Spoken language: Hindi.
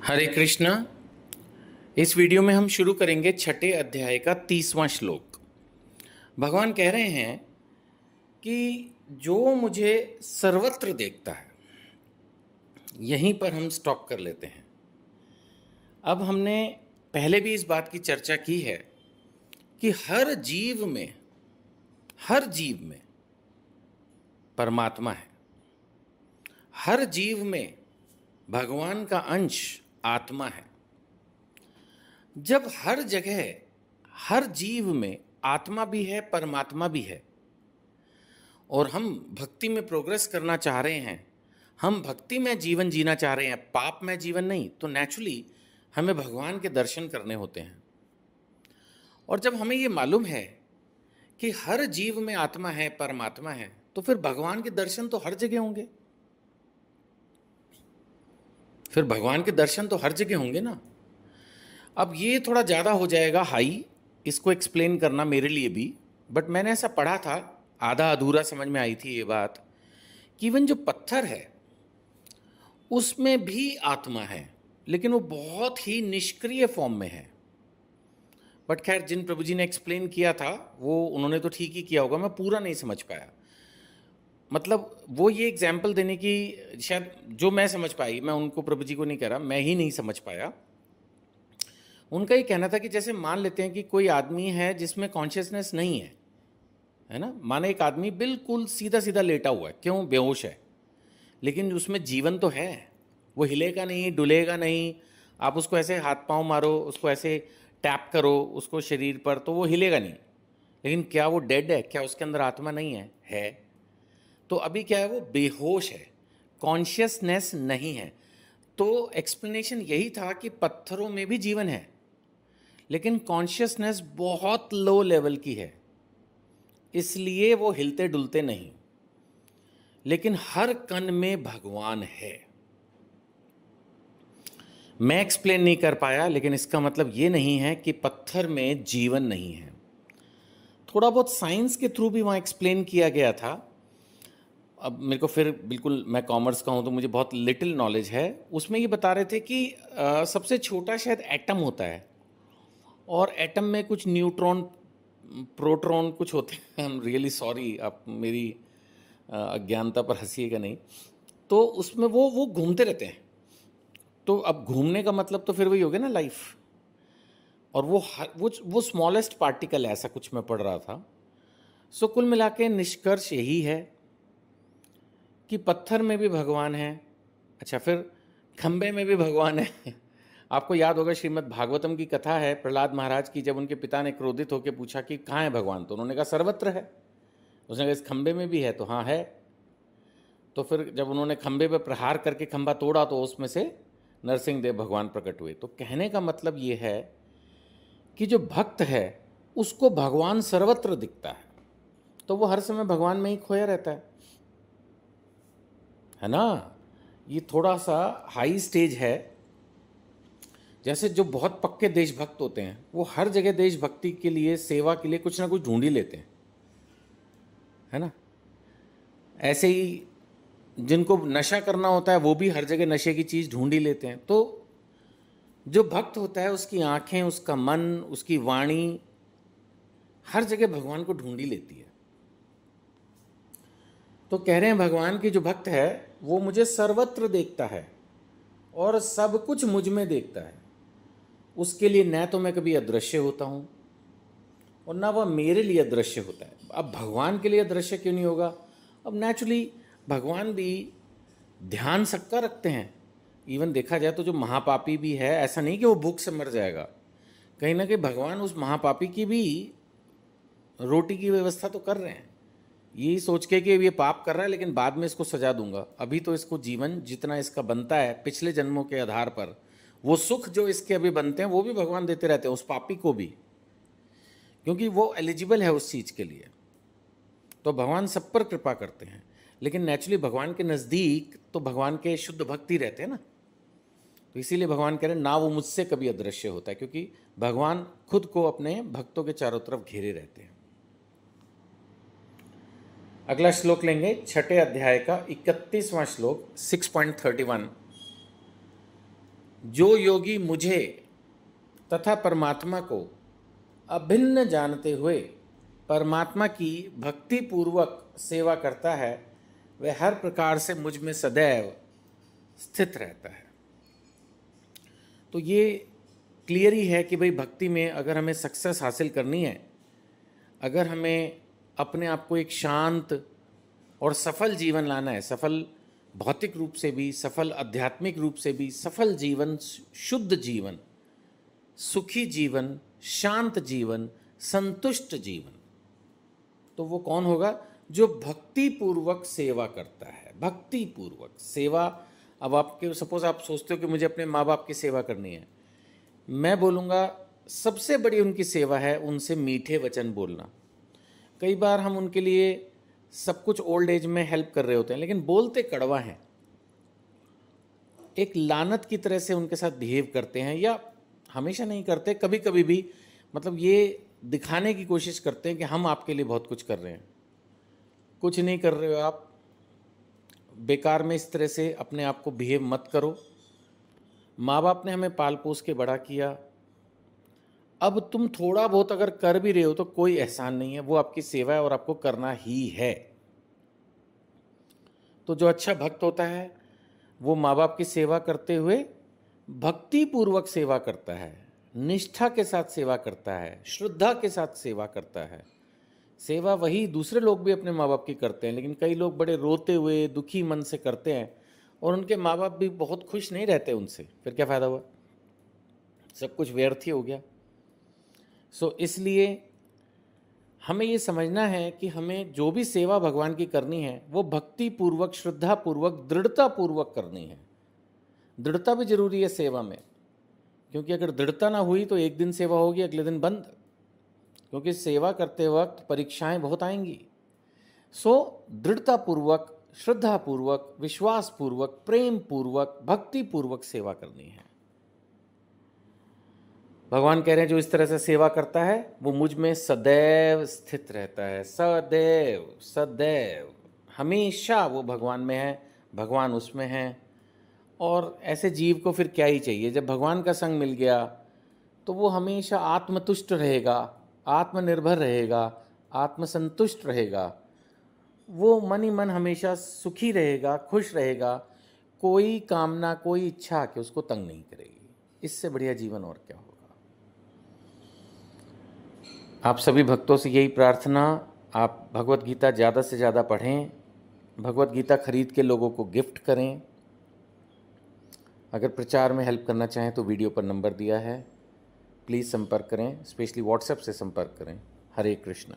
हरे कृष्णा। इस वीडियो में हम शुरू करेंगे छठे अध्याय का 30वां श्लोक। भगवान कह रहे हैं कि जो मुझे सर्वत्र देखता है, यहीं पर हम स्टॉप कर लेते हैं। अब हमने पहले भी इस बात की चर्चा की है कि हर जीव में परमात्मा है, हर जीव में भगवान का अंश आत्मा है। जब हर जगह हर जीव में आत्मा भी है, परमात्मा भी है, और हम भक्ति में प्रोग्रेस करना चाह रहे हैं, हम भक्ति में जीवन जीना चाह रहे हैं, पाप में जीवन नहीं, तो नेचुरली हमें भगवान के दर्शन करने होते हैं। और जब हमें ये मालूम है कि हर जीव में आत्मा है, परमात्मा है, तो फिर भगवान के दर्शन तो हर जगह होंगे। फिर भगवान के दर्शन तो हर जगह होंगे ना। अब ये थोड़ा ज़्यादा हो जाएगा हाई, इसको एक्सप्लेन करना मेरे लिए भी, बट मैंने ऐसा पढ़ा था, आधा अधूरा समझ में आई थी ये बात, कि इवन जो पत्थर है उसमें भी आत्मा है, लेकिन वो बहुत ही निष्क्रिय फॉर्म में है। बट खैर, जिन प्रभु जी ने एक्सप्लेन किया था वो उन्होंने तो ठीक ही किया होगा, मैं पूरा नहीं समझ पाया। मतलब वो ये एग्जाम्पल देने की शायद जो मैं समझ पाई, मैं उनको प्रभु जी को नहीं कह रहा, मैं ही नहीं समझ पाया। उनका ये कहना था कि जैसे मान लेते हैं कि कोई आदमी है जिसमें कॉन्शियसनेस नहीं है ना। माने एक आदमी बिल्कुल सीधा सीधा लेटा हुआ है, क्यों, बेहोश है, लेकिन उसमें जीवन तो है, वो हिलेगा नहीं, डुलेगा नहीं। आप उसको ऐसे हाथ पांव मारो, उसको ऐसे टैप करो उसको शरीर पर, तो वो हिलेगा नहीं। लेकिन क्या वो डेड है? क्या उसके अंदर आत्मा नहीं है? तो अभी क्या है, वो बेहोश है, कॉन्शियसनेस नहीं है। तो एक्सप्लेनेशन यही था कि पत्थरों में भी जीवन है, लेकिन कॉन्शियसनेस बहुत लो लेवल की है, इसलिए वो हिलते डुलते नहीं। लेकिन हर कण में भगवान है। मैं एक्सप्लेन नहीं कर पाया, लेकिन इसका मतलब ये नहीं है कि पत्थर में जीवन नहीं है। थोड़ा बहुत साइंस के थ्रू भी वहाँ एक्सप्लेन किया गया था। अब मेरे को फिर, बिल्कुल मैं कॉमर्स का हूँ तो मुझे बहुत लिटिल नॉलेज है। उसमें ये बता रहे थे कि सबसे छोटा शायद एटम होता है, और एटम में कुछ न्यूट्रॉन, प्रोटॉन कुछ होते हैं। आई एम रियली सॉरी, आप मेरी अज्ञानता पर हंसिएगा नहीं। तो उसमें वो घूमते रहते हैं। तो अब घूमने का मतलब तो फिर वही हो गया ना, लाइफ। और वो स्मॉलेस्ट पार्टिकल है, ऐसा कुछ मैं पढ़ रहा था। सो कुल मिला के निष्कर्ष यही है कि पत्थर में भी भगवान है। अच्छा, फिर खंबे में भी भगवान है। आपको याद होगा, श्रीमद् भागवतम की कथा है प्रहलाद महाराज की, जब उनके पिता ने क्रोधित होकर पूछा कि कहाँ है भगवान, तो उन्होंने कहा सर्वत्र है। उसने कहा इस खंबे में भी है, तो हाँ है। तो फिर जब उन्होंने खंबे पर प्रहार करके खंबा तोड़ा, तो उसमें से नरसिंह देव भगवान प्रकट हुए। तो कहने का मतलब ये है कि जो भक्त है उसको भगवान सर्वत्र दिखता है, तो वो हर समय भगवान में ही खोया रहता है ना। ये थोड़ा सा हाई स्टेज है। जैसे जो बहुत पक्के देशभक्त होते हैं, वो हर जगह देशभक्ति के लिए, सेवा के लिए कुछ ना कुछ ढूंढ ही लेते हैं, है ना। ऐसे ही जिनको नशा करना होता है, वो भी हर जगह नशे की चीज़ ढूंढ ही लेते हैं। तो जो भक्त होता है, उसकी आंखें, उसका मन, उसकी वाणी हर जगह भगवान को ढूंढ ही लेती है। तो कह रहे हैं भगवान की जो भक्त है वो मुझे सर्वत्र देखता है और सब कुछ मुझ में देखता है। उसके लिए न तो मैं कभी अदृश्य होता हूँ और ना वह मेरे लिए अदृश्य होता है। अब भगवान के लिए अदृश्य क्यों नहीं होगा? अब नेचुरली भगवान भी ध्यान सबका रखते हैं। इवन देखा जाए तो जो महापापी भी है, ऐसा नहीं कि वो भूख से मर जाएगा, कहीं ना कहीं भगवान उस महापापी की भी रोटी की व्यवस्था तो कर रहे हैं, यही सोच के कि ये पाप कर रहा है लेकिन बाद में इसको सजा दूंगा। अभी तो इसको जीवन जितना इसका बनता है पिछले जन्मों के आधार पर, वो सुख जो इसके अभी बनते हैं वो भी भगवान देते रहते हैं उस पापी को भी, क्योंकि वो एलिजिबल है उस चीज़ के लिए। तो भगवान सब पर कृपा करते हैं, लेकिन नेचुरली भगवान के नज़दीक तो भगवान के शुद्ध भक्त ही रहते हैं ना। तो इसीलिए भगवान कह रहे हैं ना वो मुझसे कभी अदृश्य होता है, क्योंकि भगवान खुद को अपने भक्तों के चारों तरफ घेरे रहते हैं। अगला श्लोक लेंगे, छठे अध्याय का 31वां श्लोक, 6.31। जो योगी मुझे तथा परमात्मा को अभिन्न जानते हुए परमात्मा की भक्ति पूर्वक सेवा करता है, वह हर प्रकार से मुझ में सदैव स्थित रहता है। तो ये क्लियर ही है कि भाई भक्ति में अगर हमें सक्सेस हासिल करनी है, अगर हमें अपने आप को एक शांत और सफल जीवन लाना है, सफल भौतिक रूप से भी, सफल आध्यात्मिक रूप से भी, सफल जीवन, शुद्ध जीवन, सुखी जीवन, शांत जीवन, संतुष्ट जीवन, तो वो कौन होगा? जो भक्ति पूर्वक सेवा करता है। भक्ति पूर्वक सेवा। अब आपके सपोज आप सोचते हो कि मुझे अपने माँ बाप की सेवा करनी है, मैं बोलूँगा सबसे बड़ी उनकी सेवा है उनसे मीठे वचन बोलना। कई बार हम उनके लिए सब कुछ ओल्ड एज में हेल्प कर रहे होते हैं, लेकिन बोलते कड़वा हैं, एक लानत की तरह से उनके साथ बिहेव करते हैं, या हमेशा नहीं करते, कभी कभी भी, मतलब ये दिखाने की कोशिश करते हैं कि हम आपके लिए बहुत कुछ कर रहे हैं। कुछ नहीं कर रहे हो आप, बेकार में इस तरह से अपने आप को बिहेव मत करो। माँ बाप ने हमें पाल पोस के बड़ा किया, अब तुम थोड़ा बहुत अगर कर भी रहे हो तो कोई एहसान नहीं है, वो आपकी सेवा है और आपको करना ही है। तो जो अच्छा भक्त होता है वो माँ बाप की सेवा करते हुए भक्ति पूर्वक सेवा करता है, निष्ठा के साथ सेवा करता है, श्रद्धा के साथ सेवा करता है। सेवा वही दूसरे लोग भी अपने माँ बाप की करते हैं, लेकिन कई लोग बड़े रोते हुए दुखी मन से करते हैं और उनके माँ बाप भी बहुत खुश नहीं रहते उनसे, फिर क्या फ़ायदा हुआ? सब कुछ व्यर्थ ही हो गया। इसलिए हमें ये समझना है कि हमें जो भी सेवा भगवान की करनी है वो भक्ति पूर्वक, श्रद्धा पूर्वक, दृढ़ता पूर्वक करनी है। दृढ़ता भी जरूरी है सेवा में, क्योंकि अगर दृढ़ता ना हुई तो एक दिन सेवा होगी, अगले दिन बंद, क्योंकि सेवा करते वक्त परीक्षाएं बहुत आएंगी। दृढ़ता पूर्वक, श्रद्धा पूर्वक, विश्वास पूर्वक, प्रेम पूर्वक, भक्ति पूर्वक सेवा करनी है। भगवान कह रहे हैं जो इस तरह से सेवा करता है वो मुझ में सदैव स्थित रहता है। सदैव, सदैव, हमेशा वो भगवान में है, भगवान उसमें है। और ऐसे जीव को फिर क्या ही चाहिए? जब भगवान का संग मिल गया तो वो हमेशा आत्मतुष्ट रहेगा, आत्मनिर्भर रहेगा, आत्मसंतुष्ट रहेगा, वो मन ही मन हमेशा सुखी रहेगा, खुश रहेगा, कोई कामना, कोई इच्छा कि उसको तंग नहीं करेगी। इससे बढ़िया जीवन और क्या होगा? आप सभी भक्तों से यही प्रार्थना, आप भगवत गीता ज़्यादा से ज़्यादा पढ़ें, भगवत गीता खरीद के लोगों को गिफ्ट करें। अगर प्रचार में हेल्प करना चाहें तो वीडियो पर नंबर दिया है, प्लीज़ संपर्क करें, स्पेशली व्हाट्सएप से संपर्क करें। हरे कृष्णा।